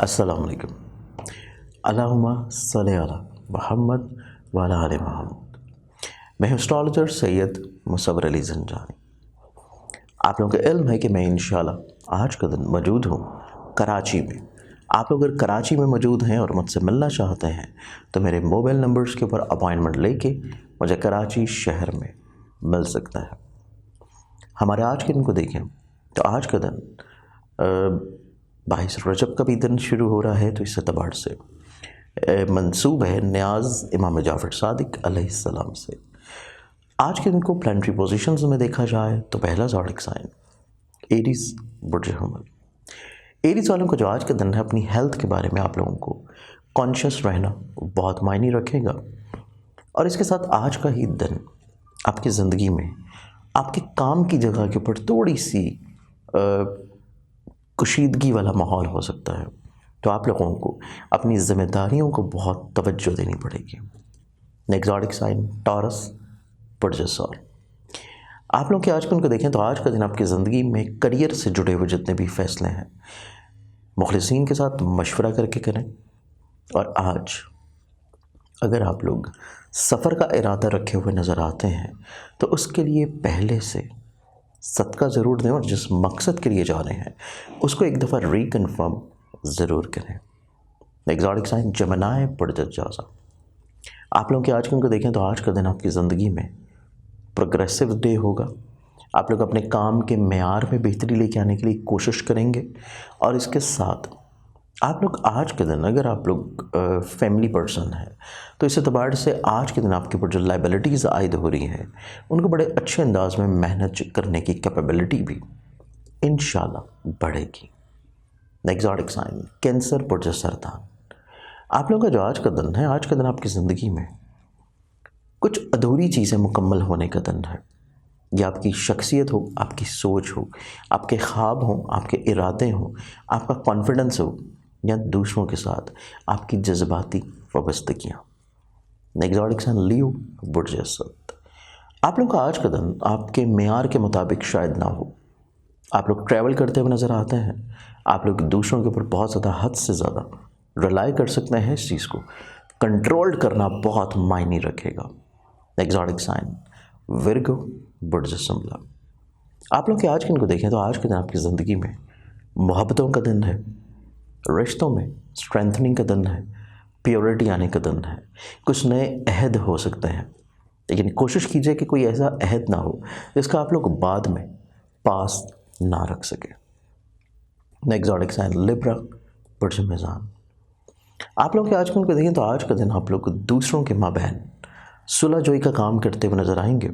अस्सलाम वालेकुम। अल्लाहुम्मा सल्लि अला मुहम्मद व अला आले मुहम्मद। मैं हूँ एस्ट्रोलॉजर सैयद मुसव्वर अली ज़ंजानी। आप लोगों को इल्म है कि मैं इंशाल्लाह आज का दिन मौजूद हूँ कराची में। आप लोग अगर कराची में मौजूद हैं और मुझसे मिलना चाहते हैं तो मेरे मोबाइल नंबर्स के ऊपर अपॉइंटमेंट लेके मुझे कराची शहर में मिल सकता है। हमारे आज के दिन को देखें तो आज का दिन 22 रजब का भी दिन शुरू हो रहा है, तो इस एतबार से मंसूब है न्याज इमाम जाफ़र सादिक अलैहिस्सलाम से। आज के दिन को प्लानिटरी पोजीशंस में देखा जाए तो पहला ज़ोडिक साइन एरीज बुर्ज हमल। एरीज वालों को जो आज का दिन है, अपनी हेल्थ के बारे में आप लोगों को कॉन्शियस रहना बहुत मायने रखेगा। और इसके साथ आज का ही दिन आपकी ज़िंदगी में आपके काम की जगह के ऊपर थोड़ी सी कुशीदगी वाला माहौल हो सकता है, तो आप लोगों को अपनी ज़िम्मेदारियों को बहुत तवज्जो देनी पड़ेगी। नेक्स्ट ज़ोडिक साइन टॉरस बुर्ज सौर। आप लोग के आज को देखें तो आज का दिन आपकी ज़िंदगी में करियर से जुड़े हुए जितने भी फैसले हैं मुखलिसीन के साथ मशवरा करके करें। और आज अगर आप लोग सफ़र का इरादा रखे हुए नज़र आते हैं तो उसके लिए पहले से सदका ज़रूर दें और जिस मकसद के लिए जा रहे हैं उसको एक दफ़ा रिकन्फर्म ज़रूर करें। एग्जॉटिक साइन जमनाए पुरजज़ा। आप लोग के आज को देखें तो आज का दिन आपकी ज़िंदगी में प्रोग्रेसिव डे होगा। आप लोग अपने काम के मेयार में बेहतरी लेके आने के लिए कोशिश करेंगे। और इसके साथ आप लोग आज के दिन अगर आप लोग फैमिली पर्सन हैं तो इस एतबार से आज के दिन आपके ऊपर जो लाइबिलिटीज़ आयद हो रही हैं उनको बड़े अच्छे अंदाज में मैनेज करने की कैपेबिलिटी भी इंशाल्लाह बढ़ेगी। एग्जॉटिक साइन कैंसर पुर्ज सरदान। आप लोगों का जो आज का दिन है, आज का दिन आपकी ज़िंदगी में कुछ अधूरी चीज़ें मुकम्मल होने का दिन है। यह आपकी शख्सियत हो, आपकी सोच हो, आपके ख्वाब हों, आपके इरादे हों, आपका कॉन्फिडेंस हो, या दूसरों के साथ आपकी जज्बाती वाबस्तगियाँ। एग्जॉटिक साइन लियो बुर्ज असद। आप लोगों का आज का दिन आपके मेयार के मुताबिक शायद ना हो। आप लोग ट्रैवल करते हुए नज़र आते हैं। आप लोग दूसरों के ऊपर बहुत ज़्यादा हद से ज़्यादा रिलाई कर सकते हैं। इस चीज़ को कंट्रोल करना बहुत मायने रखेगा। एग्जॉटिक साइन विर्गो बुर्ज संभला। आप लोग के आज के दिन को देखें तो आज के दिन आपकी ज़िंदगी में मोहब्बतों का दिन है, रिश्तों में स्ट्रेंथनिंग का दिन है, प्योरिटी आने का दिन है। कुछ नए अहद हो सकते हैं, लेकिन कोशिश कीजिए कि कोई ऐसा अहद ना हो जिसका आप लोग बाद में पास ना रख सके। एग्जॉटिक साइन लिब्रा बुर्ज मीज़ान। आप लोग के आज को देखें तो आज का दिन आप लोग दूसरों के माबैन सुलह जोई का काम करते हुए नज़र आएंगे।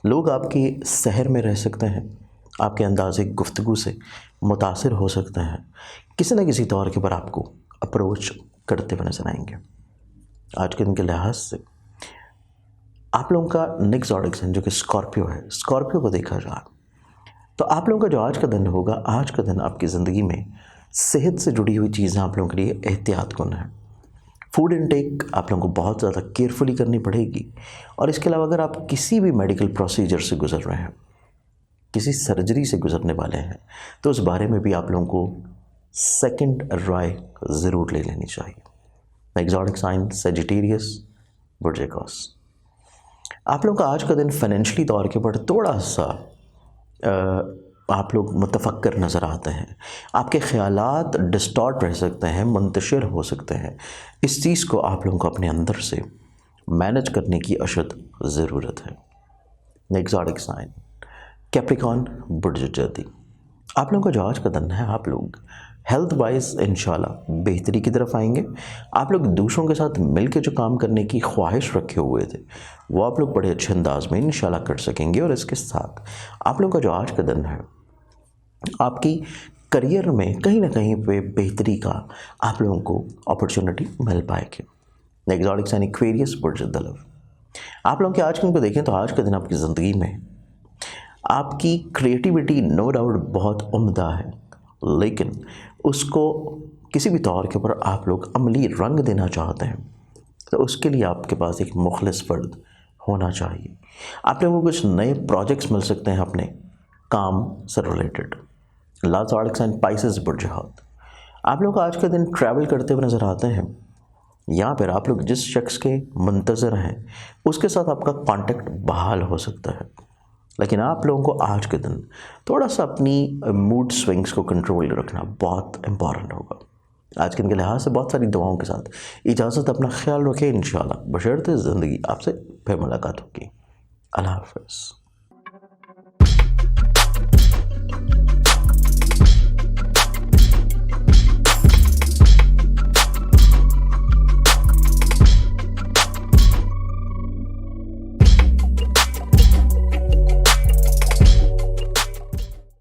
लोग आपकी सहर में रह सकते हैं, आपके अंदाज़े गुफ्तगू से मुतासिर हो सकते हैं, किसी न किसी तौर के पर आपको अप्रोच करते हुए नजर आएंगे। आज के दिन के लिहाज से आप लोगों का नेक्स्ट ज़ोडिक साइन जो कि स्कॉर्पियो है, स्कॉर्पियो को देखा जाए तो आप लोगों का जो आज का दिन होगा, आज का दिन आपकी ज़िंदगी में सेहत से जुड़ी हुई चीज़ें आप लोगों के लिए एहतियात कुन है। फूड इनटेक आप लोगों को बहुत ज़्यादा केयरफुली करनी पड़ेगी। और इसके अलावा अगर आप किसी भी मेडिकल प्रोसीजर से गुजर रहे हैं, किसी सर्जरी से गुजरने वाले हैं, तो उस बारे में भी आप लोगों को सेकंड राय ज़रूर ले लेनी चाहिए। एग्जॉटिक साइन सेजिटेरियस बुर्ज एक्वास। आप लोगों का आज का दिन फाइनेंशियली तौर के ऊपर थोड़ा सा आप लोग मुतफक्कर नज़र आते हैं। आपके ख़यालात डिस्टॉर्ट रह सकते हैं, मुंतशिर हो सकते हैं। इस चीज़ को आप लोगों को अपने अंदर से मैनेज करने की अशद ज़रूरत है। एग्जॉटिक साइन कैप्रिकॉन बुर्ज जदी। आप लोगों का जो आज का दिन है, आप लोग हेल्थ वाइज इंशाल्लाह बेहतरी की तरफ आएंगे। आप लोग दूसरों के साथ मिलकर जो काम करने की ख्वाहिश रखे हुए थे वो आप लोग बड़े अच्छे अंदाज में इंशाल्लाह कर सकेंगे। और इसके साथ आप लोगों का जो आज का दिन है, आपकी करियर में कहीं ना कहीं पे बेहतरी का आप लोगों को अपॉर्चुनिटी मिल पाएगी। एग्जॉटिक साइन एक्वेरियस बुर्ज दलव। आप लोगों के आज को देखें तो आज का दिन आपकी ज़िंदगी में आपकी क्रिएटिविटी नो डाउट बहुत उम्दा है, लेकिन उसको किसी भी तौर के ऊपर आप लोग अमली रंग देना चाहते हैं तो उसके लिए आपके पास एक मुखलिस फ़र्द होना चाहिए। आप लोगों को कुछ नए प्रोजेक्ट्स मिल सकते हैं अपने काम से related. Last zodiac sign pisces बुर्ज हाथ। आप लोग आज के दिन ट्रैवल करते हुए नज़र आते हैं, यहाँ पर आप लोग जिस शख्स के मुंतज़र हैं उसके साथ आपका कांटेक्ट बहाल हो सकता है, लेकिन आप लोगों को आज के दिन थोड़ा सा अपनी मूड स्विंग्स को कंट्रोल रखना बहुत इम्पॉर्टेंट होगा। आज के दिन के लिहाज से बहुत सारी दुआओं के साथ इजाज़त, अपना ख्याल रखें। इंशाअल्लाह बशर्ते ज़िंदगी आपसे फिर मुलाकात होगी। अल्लाह हाफ़िज़।